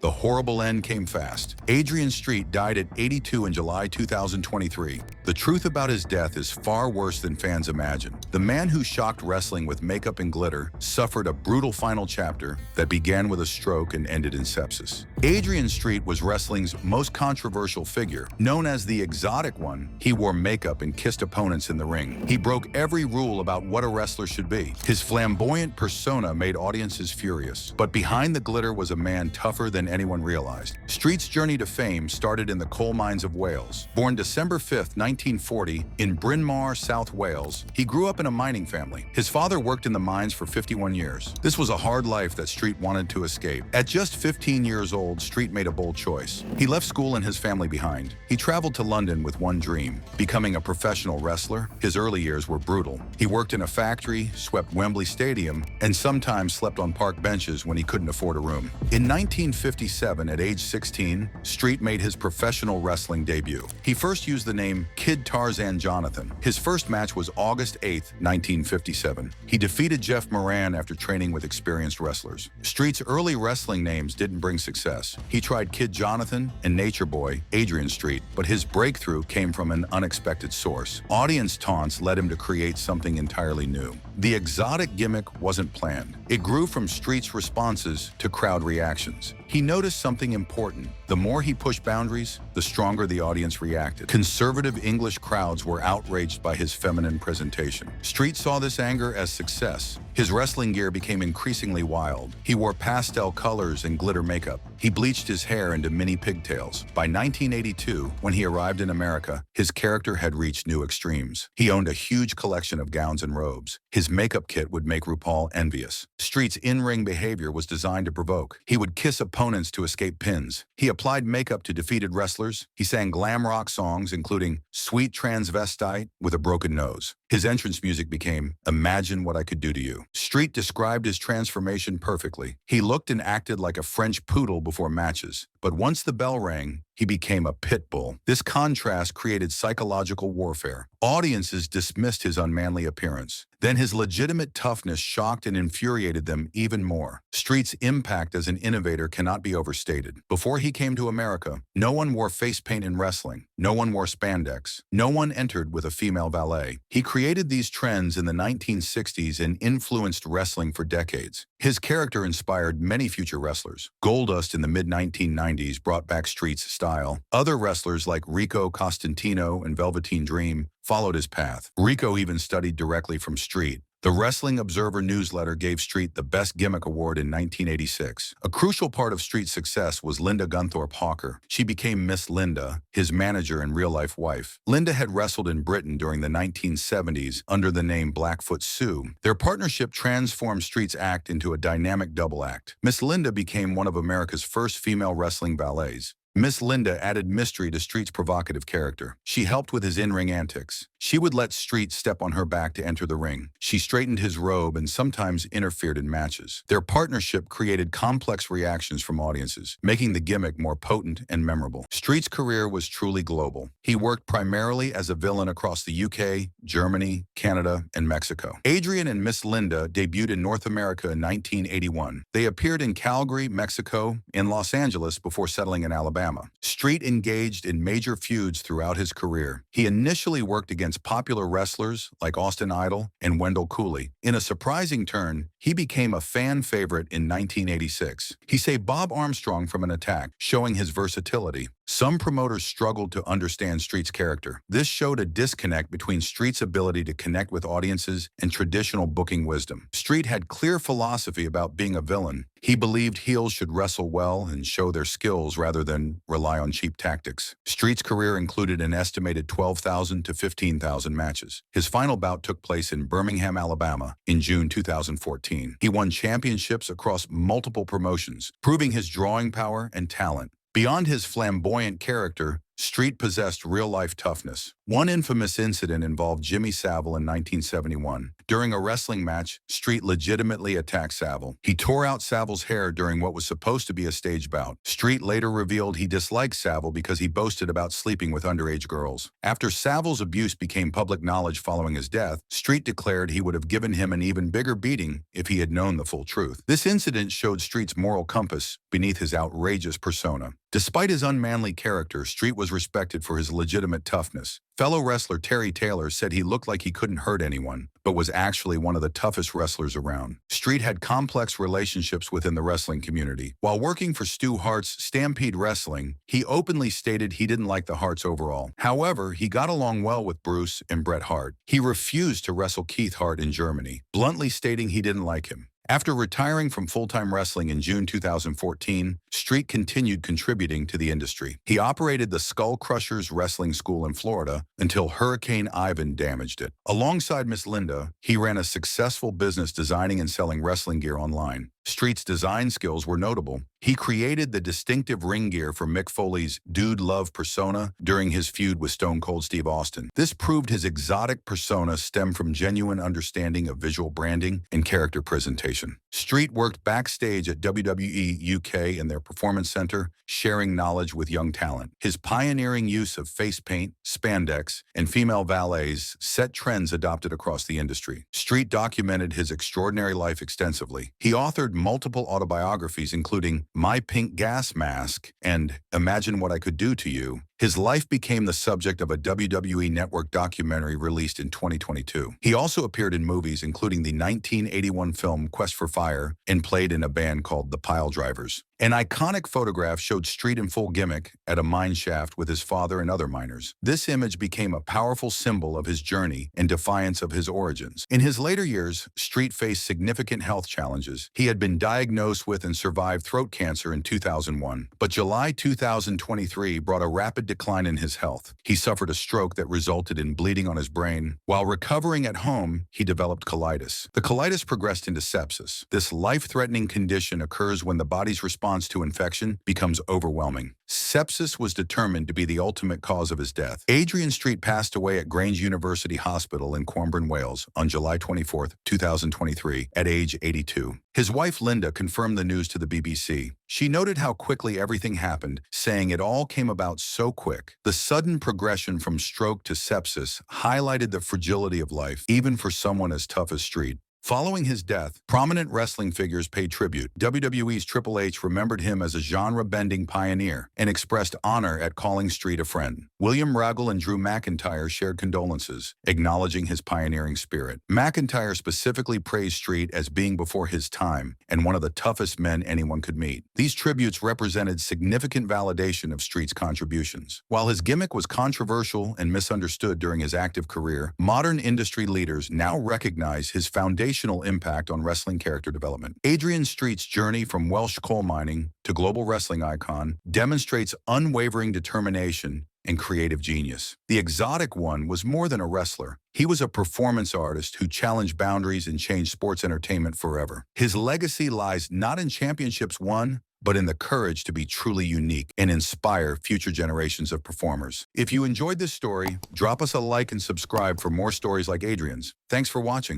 The horrible end came fast. Adrian Street died at 82 in July 2023. The truth about his death is far worse than fans imagine. The man who shocked wrestling with makeup and glitter suffered a brutal final chapter that began with a stroke and ended in sepsis. Adrian Street was wrestling's most controversial figure. Known as the exotic one, he wore makeup and kissed opponents in the ring. He broke every rule about what a wrestler should be. His flamboyant persona made audiences furious. But behind the glitter was a man tougher than anyone realized. Street's journey to fame started in the coal mines of Wales. Born December 5, 1940, in Bryn Mawr, South Wales, he grew up in a mining family. His father worked in the mines for 51 years. This was a hard life that Street wanted to escape. At just 15 years old, Street made a bold choice. He left school and his family behind. He traveled to London with one dream: becoming a professional wrestler. His early years were brutal. He worked in a factory, swept Wembley Stadium, and sometimes slept on park benches when he couldn't afford a room. In 1957, at age 16, Street made his professional wrestling debut. He first used the name Kid Tarzan Jonathan. His first match was August 8, 1957. He defeated Jeff Moran after training with experienced wrestlers. Street's early wrestling names didn't bring success. He tried Kid Jonathan and Nature Boy, Adrian Street, but his breakthrough came from an unexpected source. Audience taunts led him to create something entirely new. The exotic gimmick wasn't planned. It grew from Street's responses to crowd reactions. He noticed something important. The more he pushed boundaries, the stronger the audience reacted. Conservative English crowds were outraged by his feminine presentation. Street saw this anger as success. His wrestling gear became increasingly wild. He wore pastel colors and glitter makeup. He bleached his hair into mini pigtails. By 1982, when he arrived in America, his character had reached new extremes. He owned a huge collection of gowns and robes. His makeup kit would make RuPaul envious. Street's in-ring behavior was designed to provoke. He would kiss opponents to escape pins. He applied makeup to defeated wrestlers. He sang glam rock songs, including Sweet Transvestite with a Broken Nose. His entrance music became Imagine What I Could Do to You. Street described his transformation perfectly. He looked and acted like a French poodle before matches. But once the bell rang, he became a pit bull. This contrast created psychological warfare. Audiences dismissed his unmanly appearance. Then his legitimate toughness shocked and infuriated them even more. Street's impact as an innovator cannot be overstated. Before he came to America, no one wore face paint in wrestling. No one wore spandex. No one entered with a female valet. He created these trends in the 1960s and influenced wrestling for decades. His character inspired many future wrestlers. Goldust in the mid-1990s brought back Street's style. Other wrestlers like Rico Costantino and Velveteen Dream followed his path. Rico even studied directly from Street. The Wrestling Observer newsletter gave Street the Best Gimmick Award in 1986. A crucial part of Street's success was Linda Gunthorpe Hawker. She became Miss Linda, his manager and real-life wife. Linda had wrestled in Britain during the 1970s under the name Blackfoot Sue. Their partnership transformed Street's act into a dynamic double act. Miss Linda became one of America's first female wrestling ballets. Miss Linda added mystery to Street's provocative character. She helped with his in-ring antics. She would let Street step on her back to enter the ring. She straightened his robe and sometimes interfered in matches. Their partnership created complex reactions from audiences, making the gimmick more potent and memorable. Street's career was truly global. He worked primarily as a villain across the UK, Germany, Canada, and Mexico. Adrian and Miss Linda debuted in North America in 1981. They appeared in Calgary, Mexico, and Los Angeles before settling in Alabama. Street engaged in major feuds throughout his career. He initially worked against popular wrestlers like Austin Idol and Wendell Cooley. In a surprising turn, he became a fan favorite in 1986. He saved Bob Armstrong from an attack, showing his versatility. Some promoters struggled to understand Street's character. This showed a disconnect between Street's ability to connect with audiences and traditional booking wisdom. Street had clear philosophy about being a villain. He believed heels should wrestle well and show their skills rather than rely on cheap tactics. Street's career included an estimated 12,000 to 15,000 matches. His final bout took place in Birmingham, Alabama in June 2014. He won championships across multiple promotions, proving his drawing power and talent. Beyond his flamboyant character, Street possessed real-life toughness. One infamous incident involved Jimmy Savile in 1971. During a wrestling match, Street legitimately attacked Savile. He tore out Savile's hair during what was supposed to be a stage bout. Street later revealed he disliked Savile because he boasted about sleeping with underage girls. After Savile's abuse became public knowledge following his death, Street declared he would have given him an even bigger beating if he had known the full truth. This incident showed Street's moral compass beneath his outrageous persona. Despite his unmanly character, Street was respected for his legitimate toughness. Fellow wrestler Terry Taylor said he looked like he couldn't hurt anyone, but was actually one of the toughest wrestlers around. Street had complex relationships within the wrestling community. While working for Stu Hart's Stampede Wrestling, he openly stated he didn't like the Harts overall. However, he got along well with Bruce and Bret Hart. He refused to wrestle Keith Hart in Germany, bluntly stating he didn't like him. After retiring from full-time wrestling in June 2014, Street continued contributing to the industry. He operated the Skull Crushers Wrestling School in Florida until Hurricane Ivan damaged it. Alongside Miss Linda, he ran a successful business designing and selling wrestling gear online. Street's design skills were notable. He created the distinctive ring gear for Mick Foley's Dude Love persona during his feud with Stone Cold Steve Austin. This proved his exotic persona stemmed from genuine understanding of visual branding and character presentation. Street worked backstage at WWE UK in their performance center, sharing knowledge with young talent. His pioneering use of face paint, spandex, and female valets set trends adopted across the industry. Street documented his extraordinary life extensively. He authored multiple autobiographies, including My Pink Gas Mask and Imagine What I Could Do to You. His life became the subject of a WWE Network documentary released in 2022. He also appeared in movies, including the 1981 film Quest for Fire, and played in a band called the Pile Drivers. An iconic photograph showed Street in full gimmick at a mine shaft with his father and other miners. This image became a powerful symbol of his journey and defiance of his origins. In his later years, Street faced significant health challenges. He had been diagnosed with and survived throat cancer in 2001, but July 2023 brought a rapid decline in his health. He suffered a stroke that resulted in bleeding on his brain. While recovering at home, he developed colitis. The colitis progressed into sepsis. This life-threatening condition occurs when the body's response to infection becomes overwhelming. Sepsis was determined to be the ultimate cause of his death. Adrian Street passed away at Grange University Hospital in Cornbren, Wales on July 24, 2023, at age 82. His wife Linda confirmed the news to the BBC. She noted how quickly everything happened, saying it all came about so quick. The sudden progression from stroke to sepsis highlighted the fragility of life, even for someone as tough as Street. Following his death, prominent wrestling figures paid tribute. WWE's Triple H remembered him as a genre-bending pioneer and expressed honor at calling Street a friend. William Regal and Drew McIntyre shared condolences, acknowledging his pioneering spirit. McIntyre specifically praised Street as being before his time and one of the toughest men anyone could meet. These tributes represented significant validation of Street's contributions. While his gimmick was controversial and misunderstood during his active career, modern industry leaders now recognize his foundational impact on wrestling character development. Adrian Street's journey from Welsh coal mining to global wrestling icon demonstrates unwavering determination and creative genius. The Exotic One was more than a wrestler. He was a performance artist who challenged boundaries and changed sports entertainment forever. His legacy lies not in championships won, but in the courage to be truly unique and inspire future generations of performers. If you enjoyed this story, drop us a like and subscribe for more stories like Adrian's. Thanks for watching.